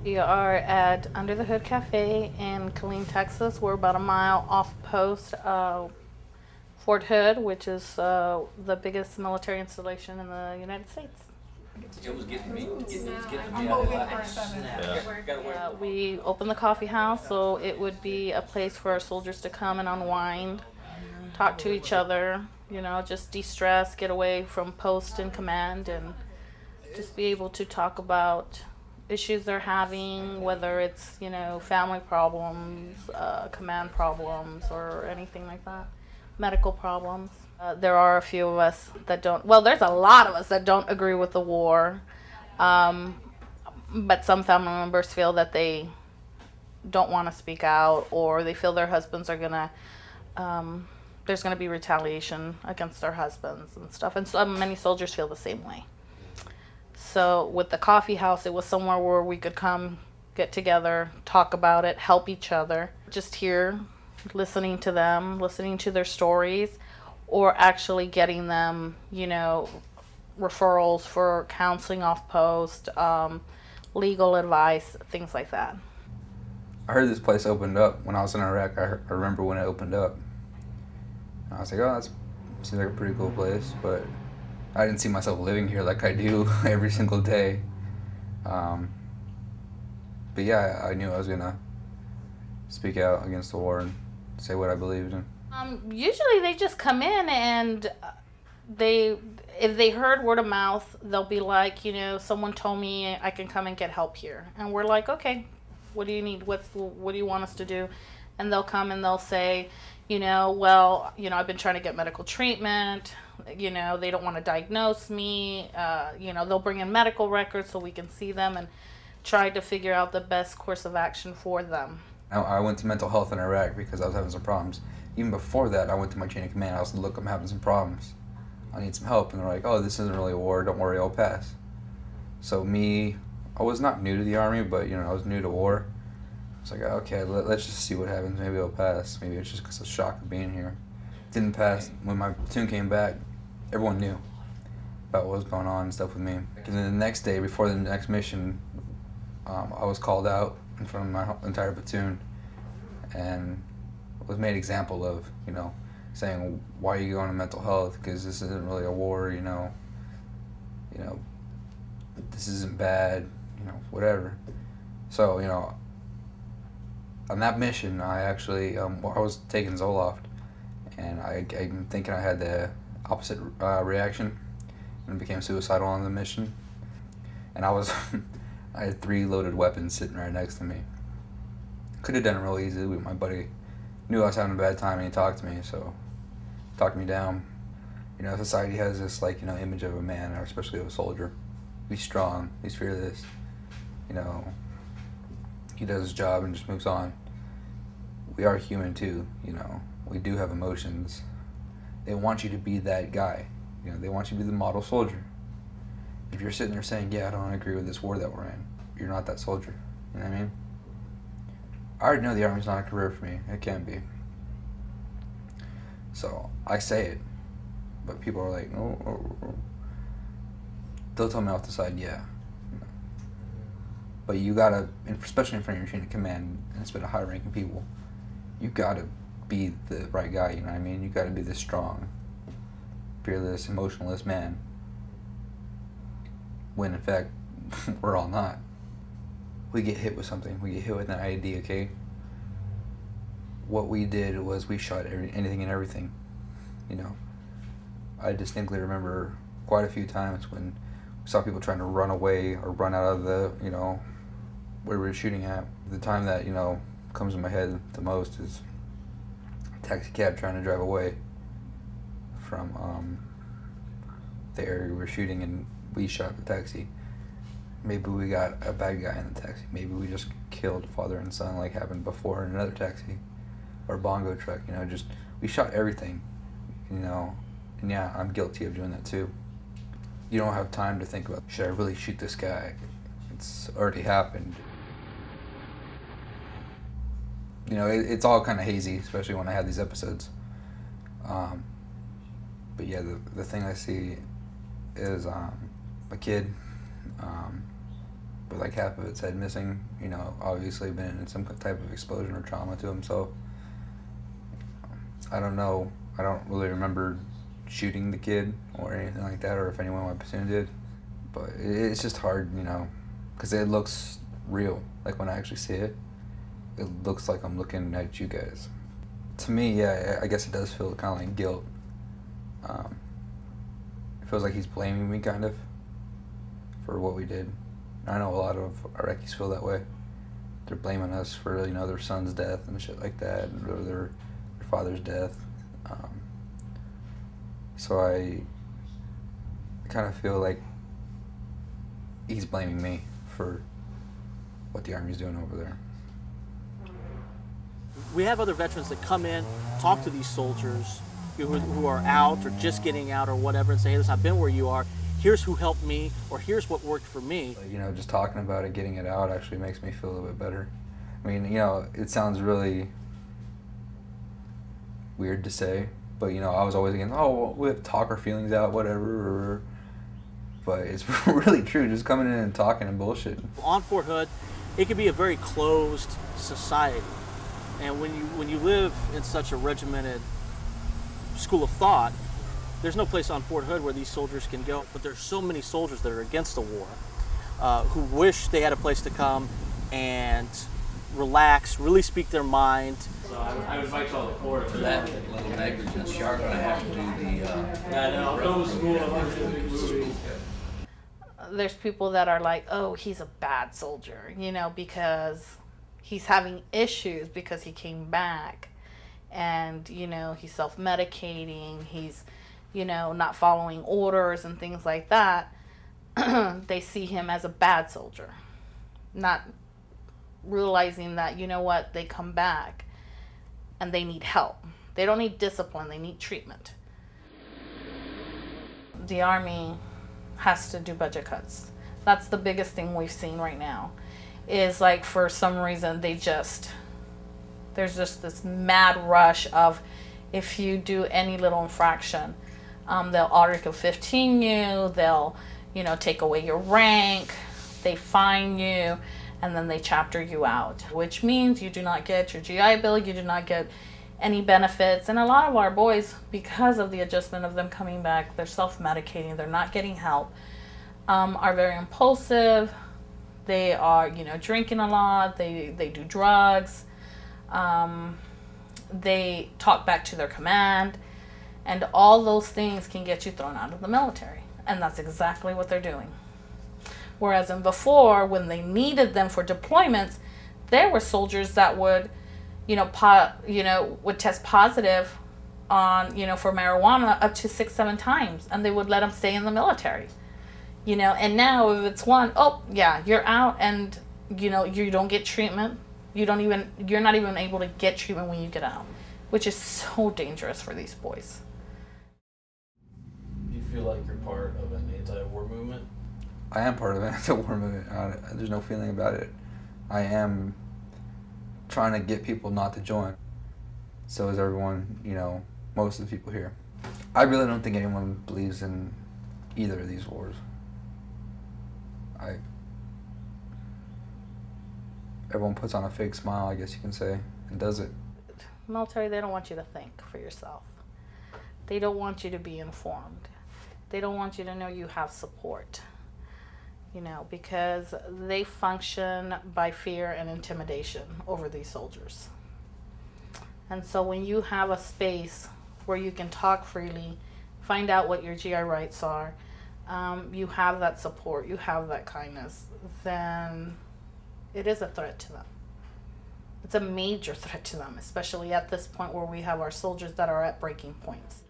We are at Under the Hood Cafe in Killeen, Texas. We're about a mile off post Fort Hood, which is the biggest military installation in the United States. It was getting me. I'm hoping for 7. We opened the coffee house, so it would be a place for our soldiers to come and unwind, talk to each other, just de-stress, get away from post and command, and just be able to talk about issues they're having, whether it's, family problems, command problems, or anything like that, medical problems. There are a few of us that don't, well, there's a lot of us that don't agree with the war, but some family members feel that they don't want to speak out, or they feel their husbands are gonna, there's gonna be retaliation against their husbands and stuff, and many soldiers feel the same way. So with the coffee house, it was somewhere where we could come, get together, talk about it, help each other, just here, listening to them, listening to their stories, or actually getting them, referrals for counseling off post, legal advice, things like that. I heard this place opened up when I was in Iraq. I remember when it opened up. And I was like, oh, that seems like a pretty cool place, but I didn't see myself living here like I do every single day. But yeah, I knew I was gonna speak out against the war and say what I believed in. Usually they just come in and if they heard word of mouth, they'll be like, someone told me I can come and get help here. And we're like, okay, what do you need? What do you want us to do? And they'll come and they'll say, well, I've been trying to get medical treatment. They don't want to diagnose me. They'll bring in medical records so we can see them and try to figure out the best course of action for them. I went to mental health in Iraq because I was having some problems. Even before that, I went to my chain of command. I was like, look, I'm having some problems. I need some help. And they're like, oh, this isn't really a war. Don't worry, I'll pass. So I was not new to the Army, but, I was new to war. I was like, okay, let's just see what happens. Maybe I'll pass. Maybe it's just because of shock of being here. Didn't pass. When my platoon came back, everyone knew about what was going on and stuff with me. And then the next day, before the next mission, I was called out in front of my entire platoon and was made example of, saying, why are you going to mental health? Because this isn't really a war, this isn't bad, whatever. So, on that mission, I actually, I was taking Zoloft, and I'm thinking I had the opposite reaction and became suicidal on the mission. And I had 3 loaded weapons sitting right next to me. Could have done it real easily, but my buddy knew I was having a bad time and he talked to me, so he talked me down. Society has this image of a man, or especially of a soldier. He's strong, he's fearless, he does his job and just moves on. We are human too, we do have emotions. They want you to be that guy, they want you to be the model soldier. If you're sitting there saying, yeah, I don't agree with this war that we're in, you're not that soldier, you know what I mean? I already know the Army's not a career for me. It can't be. So I say it, but people are like, oh. They'll tell me off the side, yeah. But you gotta, especially in front of your chain of command, and it's been a high-ranking people, you gotta be the right guy. You know what I mean? You gotta be the strong, fearless, emotionless man. When in fact, we're all not. We get hit with something. We get hit with an IED, okay? What we did was we shot anything and everything, I distinctly remember quite a few times when we saw people trying to run away or run out of the, where we were shooting at. The time that, comes in my head the most is a taxi cab trying to drive away from the area we were shooting, and we shot the taxi. Maybe we got a bad guy in the taxi. Maybe we just killed father and son like happened before in another taxi. Or bongo truck, we shot everything, and yeah, I'm guilty of doing that too. You don't have time to think about, should I really shoot this guy? It's already happened. It's all kind of hazy, especially when I have these episodes. But yeah, the thing I see is a kid but like half of it's head missing. You know, obviously been in some type of explosion or trauma to himself. I don't know. I don't really remember shooting the kid or anything like that, or if anyone on my platoon did. But it's just hard, you know, because it looks real. Like when I actually see it, it looks like I'm looking at you guys. To me, yeah, I guess it does feel kind of like guilt. It feels like he's blaming me kind of for what we did. I know a lot of Iraqis feel that way. They're blaming us for, you know, their son's death and shit like that, or their father's death. So I kind of feel like he's blaming me for what the Army's doing over there. We have other veterans that come in, talk to these soldiers who are out or just getting out or whatever, and say, hey, listen, I've been where you are. Here's who helped me, or here's what worked for me. You know, just talking about it, getting it out actually makes me feel a little bit better. I mean, you know, it sounds really weird to say, but, you know, I was always against, oh, we have to talk our feelings out, whatever. But it's really true, just coming in and talking and bullshit. On Fort Hood, it can be a very closed society. And when you live in such a regimented school of thought, there's no place on Fort Hood where these soldiers can go. But there's so many soldiers that are against the war who wish they had a place to come and relax, really speak their mind. So I would invite y'all to Florida for that little negligence. You are going to have to do the There's people that are like, oh, he's a bad soldier, you know, because he's having issues because he came back, and, you know, he's self-medicating, he's, you know, not following orders and things like that. They see him as a bad soldier, not realizing that, you know what, they come back and they need help. They don't need discipline, they need treatment. The Army has to do budget cuts. That's the biggest thing we've seen right now, is like for some reason there's just this mad rush of, if you do any little infraction, they'll Article 15 you, they'll, you know, take away your rank, they fine you, and then they chapter you out, which means you do not get your GI Bill, you do not get any benefits. And a lot of our boys, because of the adjustment of them coming back, they're self-medicating, they're not getting help, are very impulsive, they are, you know, drinking a lot, they do drugs, they talk back to their command, and all those things can get you thrown out of the military. And that's exactly what they're doing. Whereas in before, when they needed them for deployments, there were soldiers that would, you know, would test positive on, you know, for marijuana up to 6-7 times, and they would let them stay in the military. You know, and now if it's one, oh yeah, you're out, and, you know, you don't get treatment. You're not even able to get treatment when you get out, which is so dangerous for these boys. Do you feel like you're part of an anti-war movement? I am part of an anti-war movement. There's no feeling about it. I am trying to get people not to join. So is everyone, you know, most of the people here. I really don't think anyone believes in either of these wars. Everyone puts on a fake smile, I guess you can say, and does it. Military, they don't want you to think for yourself. They don't want you to be informed. They don't want you to know you have support, you know, because they function by fear and intimidation over these soldiers. And so when you have a space where you can talk freely, find out what your GI rights are, you have that support, you have that kindness, then it is a threat to them. It's a major threat to them, especially at this point where we have our soldiers that are at breaking points.